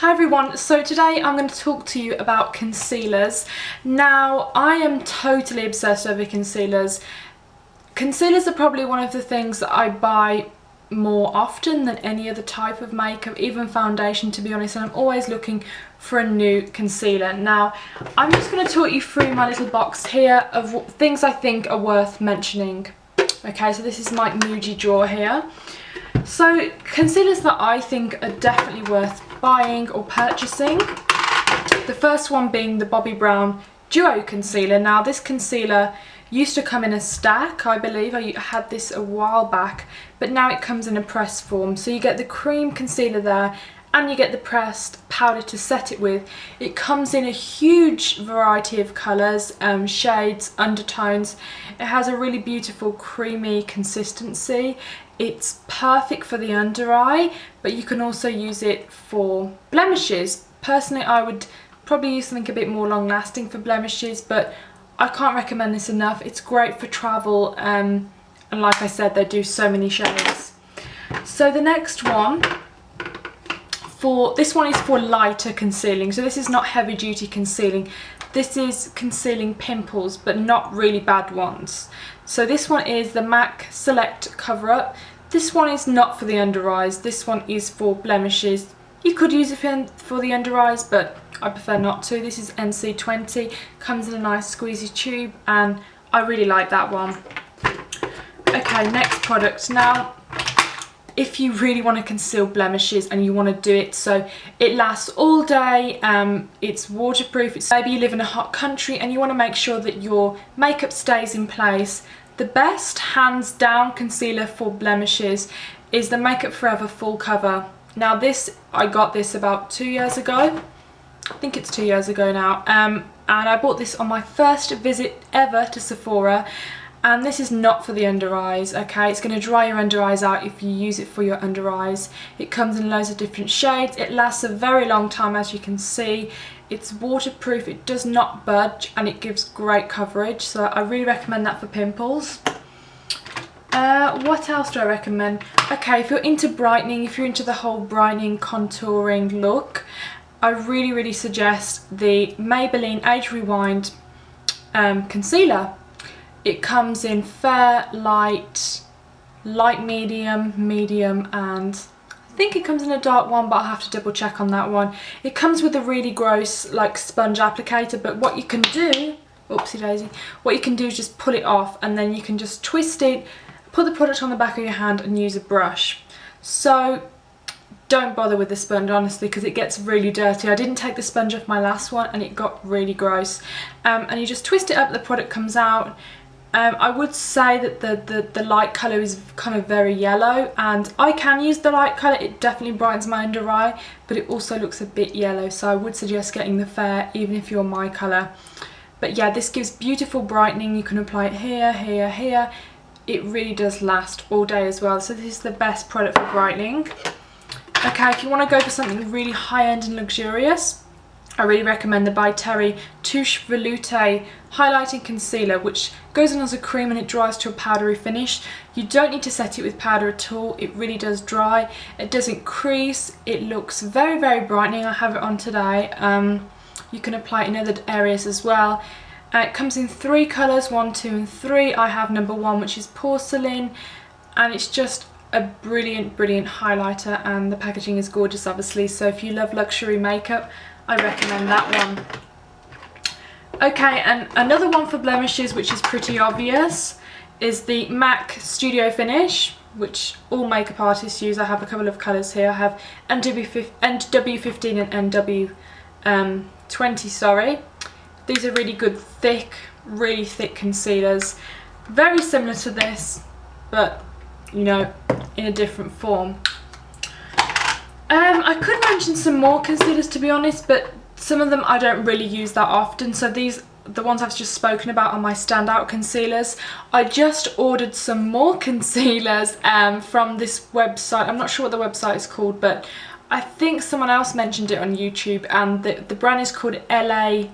Hi everyone, so today I'm going to talk to you about concealers. Now, I am totally obsessed over concealers. Concealers are probably one of the things that I buy more often than any other type of makeup, even foundation to be honest, and I'm always looking for a new concealer. Now, I'm just going to talk you through my little box here of things I think are worth mentioning. Okay, so this is my Muji drawer here. So, concealers that I think are definitely worth buying or purchasing. The first one being the Bobbi Brown Duo Concealer. Now, this concealer used to come in a stack, I believe. I had this a while back, but now it comes in a pressed form. So you get the cream concealer there, and you get the pressed powder to set it with. It comes in a huge variety of colours, shades, undertones. It has a really beautiful creamy consistency. It's perfect for the under eye, but you can also use it for blemishes. Personally, I would probably use something a bit more long lasting for blemishes, but I can't recommend this enough. It's great for travel, and like I said, they do so many shades. So the next one, this one is for lighter concealing. So this is not heavy duty concealing. This is concealing pimples, but not really bad ones. So this one is the MAC Select Cover Up. This one is not for the under eyes. This one is for blemishes. You could use it for the under eyes, but I prefer not to. This is NC20, comes in a nice squeezy tube, and I really like that one. Okay, next product. Now, if you really want to conceal blemishes and you want to do it so it lasts all day, it's waterproof, maybe you live in a hot country and you want to make sure that your makeup stays in place, the best hands down concealer for blemishes is the Makeup Forever Full Cover. Now this, I got this about 2 years ago. I think it's 2 years ago now, and I bought this on my first visit ever to Sephora. And this is not for the under eyes, okay? It's going to dry your under eyes out if you use it for your under eyes. It comes in loads of different shades. It lasts a very long time, as you can see. It's waterproof, it does not budge, and it gives great coverage. So I really recommend that for pimples. What else do I recommend? Okay, if you're into brightening, if you're into the whole brightening, contouring look, I really suggest the Maybelline Age Rewind concealer. It comes in fair, light, light medium, medium, and I think it comes in a dark one, but I'll have to double check on that one. It comes with a really gross like sponge applicator, but what you can do, oopsie daisy, what you can do is just pull it off, and then you can just twist it, put the product on the back of your hand and use a brush. So don't bother with the sponge, honestly, because it gets really dirty. I didn't take the sponge off my last one and it got really gross. And you just twist it up, the product comes out. I would say that the light colour is kind of very yellow, and I can use the light colour. It definitely brightens my under eye, but it also looks a bit yellow, so I would suggest getting the fair, even if you're my colour. But yeah, this gives beautiful brightening. You can apply it here, here, here. It really does last all day as well, so this is the best product for brightening. Okay, if you want to go for something really high-end and luxurious, I really recommend the By Terry Touche Veloute Highlighting Concealer, which goes on as a cream and it dries to a powdery finish. You don't need to set it with powder at all. It really does dry. It doesn't crease. It looks very brightening. I have it on today. You can apply it in other areas as well. It comes in 3 colours, 1, 2 and 3. I have number 1, which is Porcelain, and it's just a brilliant highlighter, and the packaging is gorgeous obviously, so if you love luxury makeup, I recommend that one. Okay, and another one for blemishes, which is pretty obvious, is the MAC Studio Finish, which all makeup artists use. I have a couple of colours here. I have NW15 and NW20, sorry. These are really good, really thick concealers. Very similar to this, but, you know, in a different form. I could mention some more concealers, to be honest, but some of them I don't really use that often. So these, the ones I've just spoken about, are my standout concealers. I just ordered some more concealers from this website. I'm not sure what the website is called, but I think someone else mentioned it on YouTube, and the brand is called LA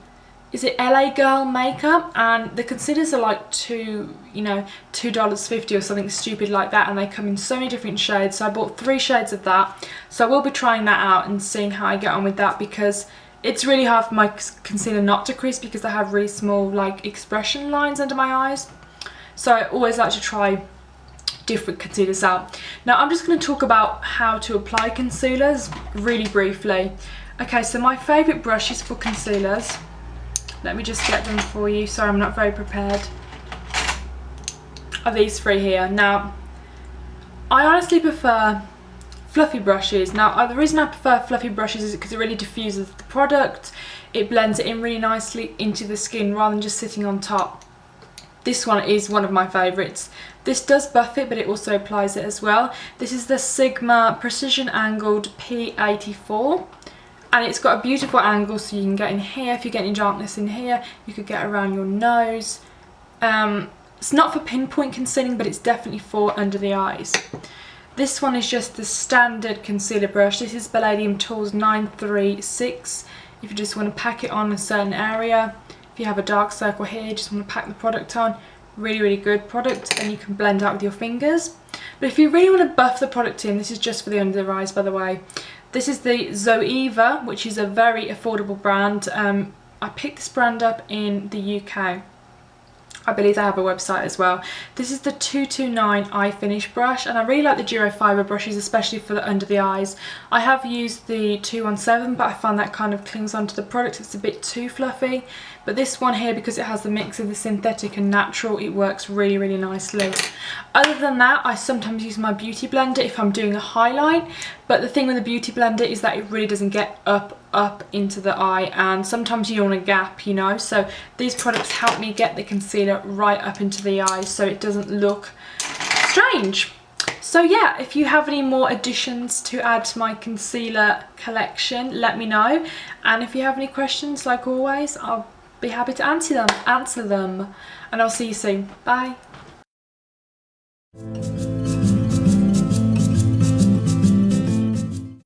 is it LA Girl makeup, and the concealers are like $2.50 or something stupid like that, and they come in so many different shades. So I bought 3 shades of that, so I will be trying that out and seeing how I get on with that, because it's really hard for my concealer not to crease because I have really small like expression lines under my eyes. So I always like to try different concealers out. Now I'm just going to talk about how to apply concealers really briefly. Okay, so my favourite brushes for concealers, let me just get them for you, sorry I'm not very prepared, are these 3 here. Now I honestly prefer fluffy brushes. Now the reason I prefer fluffy brushes is because it really diffuses the product, it blends it in really nicely into the skin rather than just sitting on top. This one is one of my favourites. This does buff it, but it also applies it as well. This is the Sigma Precision Angled P84. And it's got a beautiful angle, so you can get in here. If you're getting darkness in here, you could get around your nose. It's not for pinpoint concealing, but it's definitely for under the eyes. This one is just the standard concealer brush. This is Palladium Tools 936. If you just want to pack it on a certain area. If you have a dark circle here, you just want to pack the product on. Really good product, and you can blend out with your fingers. But if you really want to buff the product in, this is just for the under the eyes, by the way. This is the Zoeva, which is a very affordable brand. I picked this brand up in the UK. I believe they have a website as well. This is the 229 Eye Finish brush, and I really like the Duro Fiber brushes, especially for the under the eyes. I have used the 217, but I find that kind of clings onto the product. It's a bit too fluffy. But this one here, because it has the mix of the synthetic and natural, it works really nicely. Other than that, I sometimes use my Beauty Blender if I'm doing a highlight. But the thing with the Beauty Blender is that it really doesn't get up into the eye, and sometimes you want a gap, you know. So these products help me get the concealer right up into the eye so it doesn't look strange. So yeah, if you have any more additions to add to my concealer collection, let me know. And if you have any questions, like always, I'll be happy to answer them. And I'll see you soon. Bye.